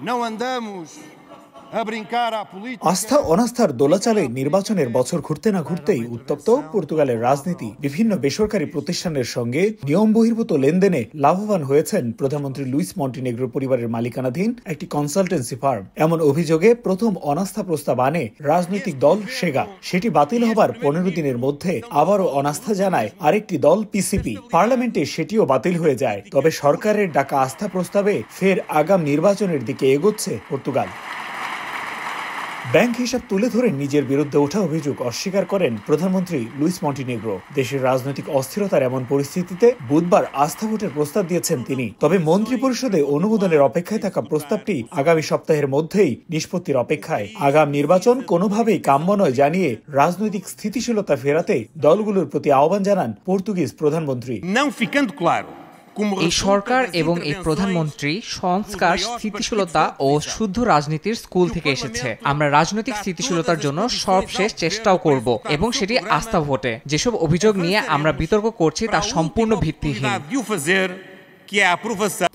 Não andamos a brincar à política. আস্থা অনাস্থার দোলাচালে নির্বাচনের বছর ঘুরতে না ঘুরতেই উত্তপ্ত পর্তুগালের রাজনীতি। বিভিন্ন বেসরকারি প্রতিষ্ঠানের সঙ্গে নিয়ম বহির্ভূত লেনদেনে লাভবান হয়েছেন প্রধানমন্ত্রী লুইস মন্টিনেগ্রো পরিবারের মালিকানাধীন একটি কনসালটেন্সি ফার্ম। এমন অভিযোগে প্রথম অনাস্থা প্রস্তাব আনে রাজনৈতিক দল সেগা। সেটি বাতিল হবার 15 দিনের মধ্যে আবারও অনাস্থা জানায় আরেকটি দল পিসিপি। পার্লামেন্টে সেটিও বাতিল হয়ে যায়। তবে সরকারের ডাকা আস্থা প্রস্তাবে ফের আগাম নির্বাচনের দিকে এগোচ্ছে পর্তুগাল। ব্যাংক হিসাব তুলে ধরে নিজের বিরুদ্ধে ওঠা অভিযোগ অস্বীকার করেন প্রধানমন্ত্রী লুইস মন্টিনেগ্রো। দেশের রাজনৈতিক অস্থিরতার এমন পরিস্থিতিতে বুধবার আস্থা ভোটের প্রস্তাব দিয়েছেন তিনি। তবে মন্ত্রিপরিষদে অনুমোদনের অপেক্ষায় থাকা প্রস্তাবটি আগামী সপ্তাহের মধ্যেই নিষ্পত্তির অপেক্ষায়। আগাম নির্বাচন কোনোভাবেই কাম্য নয় জানিয়ে রাজনৈতিক স্থিতিশীলতা ফেরাতে দলগুলোর প্রতি আহ্বান জানান পর্তুগিজ প্রধানমন্ত্রী। এই সরকার এবং এই প্রধানমন্ত্রী সংস্কার, স্থিতিশীলতা ও শুদ্ধ রাজনীতির স্কুল থেকে এসেছে। আমরা রাজনৈতিক স্থিতিশীলতার জন্য সর্বশেষ চেষ্টাও করব এবং সেটি আস্থা ভোটে। যেসব অভিযোগ নিয়ে আমরা বিতর্ক করছি তা সম্পূর্ণ ভিত্তিহীন।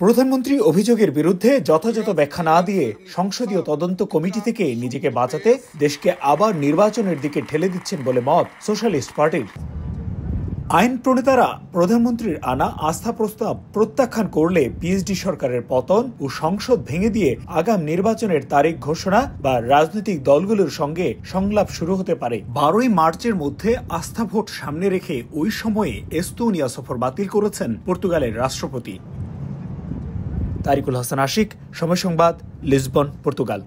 প্রধানমন্ত্রী অভিযোগের বিরুদ্ধে যথাযথ ব্যাখ্যা না দিয়ে সংসদীয় তদন্ত কমিটি থেকে নিজেকে বাঁচাতে দেশকে আবার নির্বাচনের দিকে ঠেলে দিচ্ছেন বলে মত সোশ্যালিস্ট পার্টির। আইন প্রণেতারা প্রধানমন্ত্রীর আনা আস্থা প্রস্তাব প্রত্যাখ্যান করলে পিএইচডি সরকারের পতন ও সংসদ ভেঙে দিয়ে আগাম নির্বাচনের তারিখ ঘোষণা বা রাজনৈতিক দলগুলোর সঙ্গে সংলাপ শুরু হতে পারে। 12 মার্চের মধ্যে আস্থা ভোট সামনে রেখে ওই সময়ে এস্তোনিয়া সফর বাতিল করেছেন পর্তুগালের রাষ্ট্রপতি। তারিকুল হাসান আশিক, সময় সংবাদ, লিসবন, পর্তুগাল।